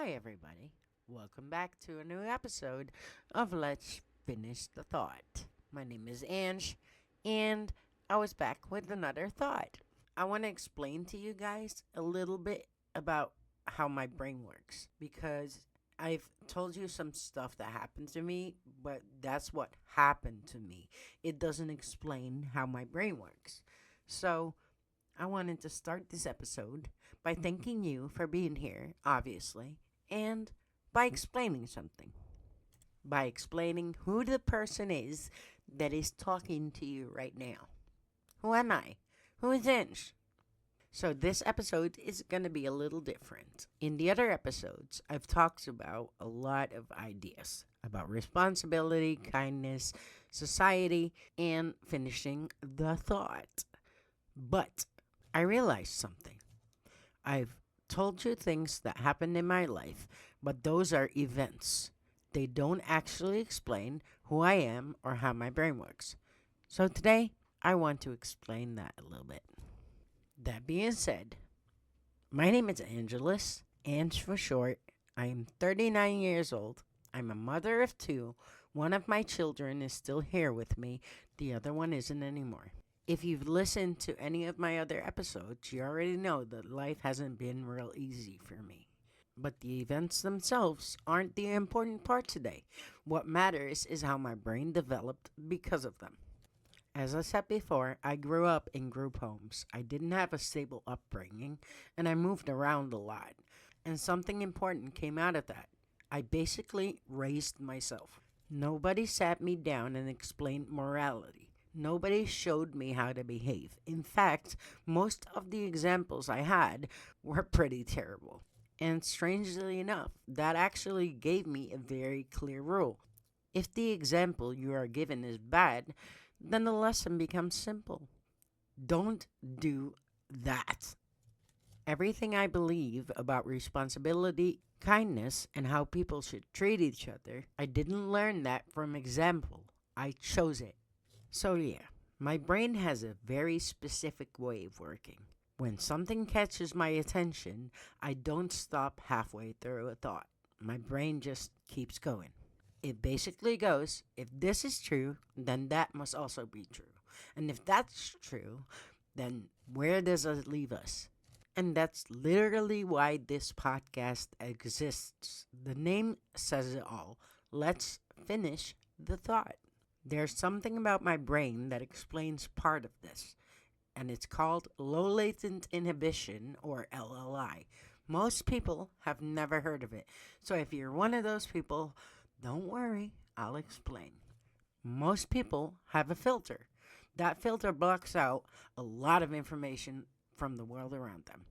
Hi, everybody. Welcome back to a new episode of Let's Finish the Thought. My name is Ange, and I was back with another thought. I want to explain to you guys a little bit about how my brain works because I've told you some stuff that happened to me, but that's what happened to me. It doesn't explain how my brain works. So, I wanted to start this episode by thanking you for being here, obviously, and by explaining something. By explaining who the person is that is talking to you right now. Who am I? Who is Inch? So, this episode is going to be a little different. In the other episodes, I've talked about a lot of ideas about responsibility, kindness, society, and finishing the thought. But I realized something. I've told you things that happened in my life, but those are events. They don't actually explain who I am or how my brain works. So today, I want to explain that a little bit. That being said, my name is Angelus, Ange for short. I am 39 years old. I'm a mother of two. One of my children is still here with me, the other one isn't anymore. If you've listened to any of my other episodes, you already know that life hasn't been real easy for me. But the events themselves aren't the important part today. What matters is how my brain developed because of them. As I said before, I grew up in group homes. I didn't have a stable upbringing, and I moved around a lot. And something important came out of that. I basically raised myself. Nobody sat me down and explained morality. Nobody showed me how to behave. In fact, most of the examples I had were pretty terrible. And strangely enough, that actually gave me a very clear rule. If the example you are given is bad, then the lesson becomes simple. Don't do that. Everything I believe about responsibility, kindness, and how people should treat each other, I didn't learn that from example. I chose it. So, yeah, my brain has a very specific way of working. When something catches my attention, I don't stop halfway through a thought. My brain just keeps going. It basically goes, if this is true, then that must also be true. And if that's true, then where does it leave us? And that's literally why this podcast exists. The name says it all. Let's finish the thought. There's something about my brain that explains part of this, and it's called low latent inhibition, or LLI. Most people have never heard of it, so if you're one of those people, don't worry, I'll explain. Most people have a filter. That filter blocks out a lot of information from the world around them: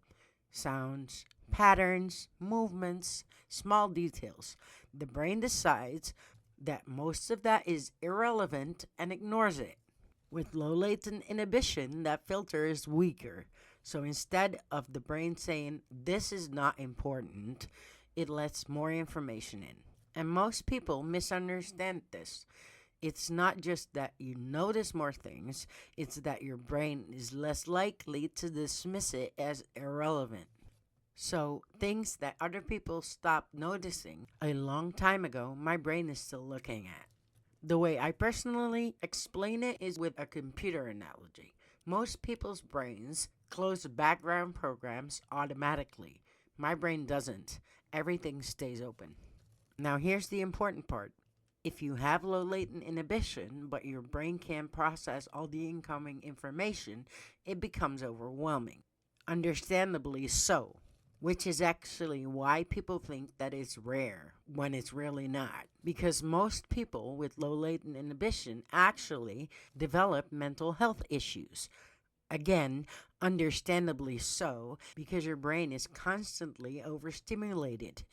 sounds, patterns, movements, small details. The brain decides that most of that is irrelevant and ignores it. With low latent inhibition, that filter is weaker. So instead of the brain saying, this is not important, it lets more information in. And most people misunderstand this. It's not just that you notice more things, it's that your brain is less likely to dismiss it as irrelevant. So, things that other people stopped noticing a long time ago, my brain is still looking at. The way I personally explain it is with a computer analogy. Most people's brains close background programs automatically. My brain doesn't. Everything stays open. Now, here's the important part. If you have low latent inhibition, but your brain can't process all the incoming information, it becomes overwhelming. Understandably so, which is actually why people think that it's rare when it's really not. Because most people with low latent inhibition actually develop mental health issues. Again, understandably so, because your brain is constantly overstimulated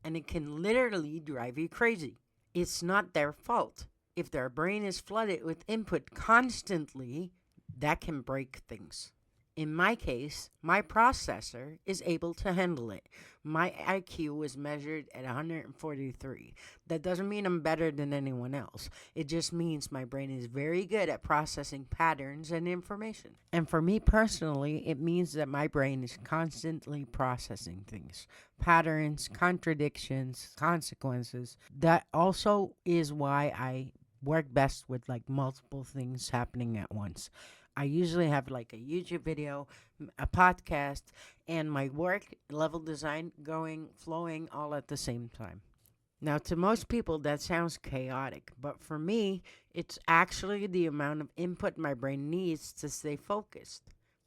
and it can literally drive you crazy. It's not their fault. If their brain is flooded with input constantly, that can break things. In my case, my processor is able to handle it. My IQ was measured at 143. That doesn't mean I'm better than anyone else. It just means my brain is very good at processing patterns and information. And for me personally, it means that my brain is constantly processing things, patterns, contradictions, consequences. That also is why I work best with like multiple things happening at once. I usually have like a YouTube video, a podcast, and my work level design going, flowing all at the same time. Now, to most people, that sounds chaotic, but for me, it's actually the amount of input my brain needs to stay focused.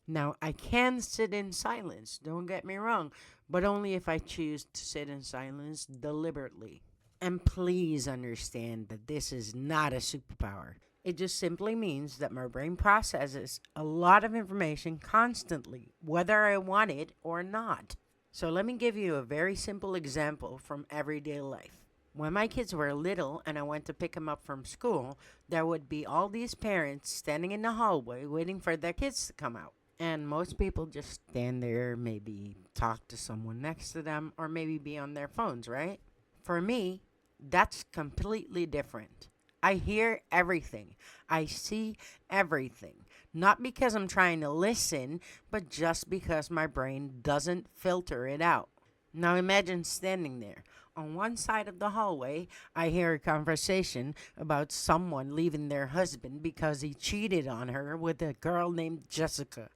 Now, I can sit in silence, don't get me wrong, but only if I choose to sit in silence deliberately. And please understand that this is not a superpower. It just simply means that my brain processes a lot of information constantly, whether I want it or not. So, let me give you a very simple example from everyday life. When my kids were little and I went to pick them up from school, there would be all these parents standing in the hallway waiting for their kids to come out. And most people just stand there, maybe talk to someone next to them, or maybe be on their phones, right? For me, that's completely different. I hear everything. I see everything. Not because I'm trying to listen, but just because my brain doesn't filter it out. Now imagine standing there. On one side of the hallway, I hear a conversation about someone leaving their husband because he cheated on her with a girl named Jessica.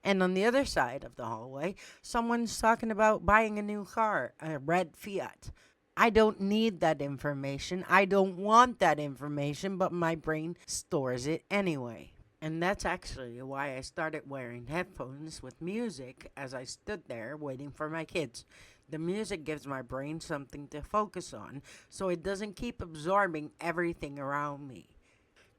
And on the other side of the hallway, someone's talking about buying a new car, a red Fiat. I don't need that information. I don't want that information, but my brain stores it anyway. And that's actually why I started wearing headphones with music as I stood there waiting for my kids. The music gives my brain something to focus on so it doesn't keep absorbing everything around me.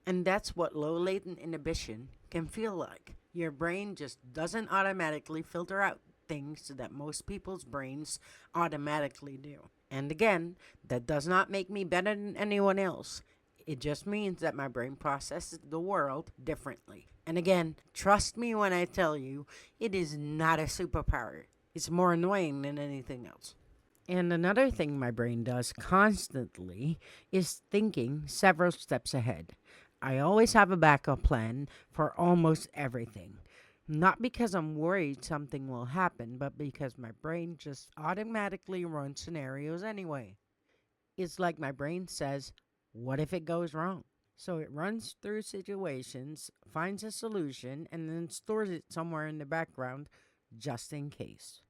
And that's what low latent inhibition can feel like. Your brain just doesn't automatically filter out things that most people's brains automatically do. And again, that does not make me better than anyone else. It just means that my brain processes the world differently. And again, trust me when I tell you, it is not a superpower. It's more annoying than anything else. And another thing my brain does constantly is thinking several steps ahead. I always have a backup plan for almost everything. Not because I'm worried something will happen, but because my brain just automatically runs scenarios anyway. It's like my brain says, what if it goes wrong? So it runs through situations, finds a solution, and then stores it somewhere in the background just in case.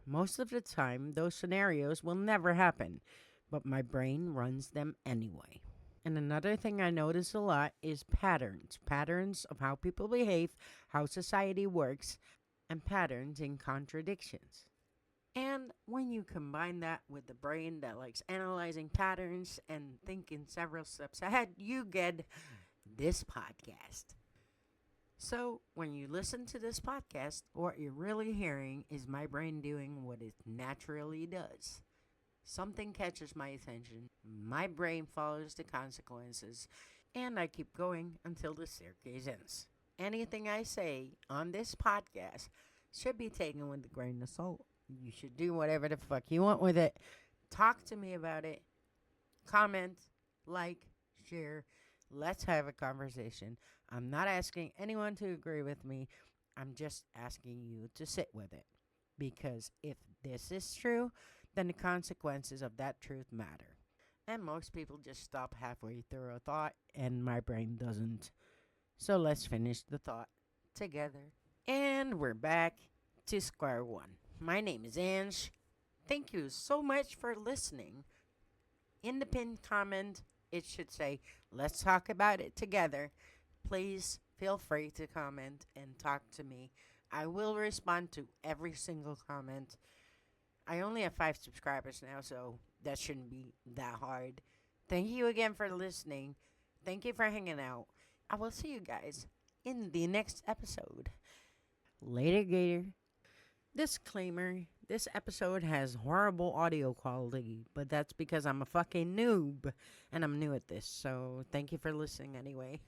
Most of the time, those scenarios will never happen, but my brain runs them anyway. And another thing I notice a lot is patterns of how people behave, how society works, and patterns in contradictions. And when you combine that with the brain that likes analyzing patterns and thinking several steps ahead, you get this podcast. So, when you listen to this podcast, what you're really hearing is my brain doing what it naturally does. Something catches my attention, my brain follows the consequences, and I keep going until the staircase ends. Anything I say on this podcast should be taken with a grain of salt. You should do whatever the fuck you want with it. Talk to me about it. Comment, like, share. Let's have a conversation. I'm not asking anyone to agree with me. I'm just asking you to sit with it. Because if this is true, then the consequences of that truth matter. And most people just stop halfway through a thought, and my brain doesn't. So let's finish the thought together. And we're back to square one. My name is Ange. Thank you so much for listening. In the pinned comment, it should say, let's talk about it together. Please feel free to comment and talk to me. I will respond to every single comment. I only have 5 subscribers now, so that shouldn't be that hard. Thank you again for listening. Thank you for hanging out. I will see you guys in the next episode. Later, Gator. Disclaimer, this episode has horrible audio quality, but that's because I'm a fucking noob and I'm new at this, so thank you for listening anyway.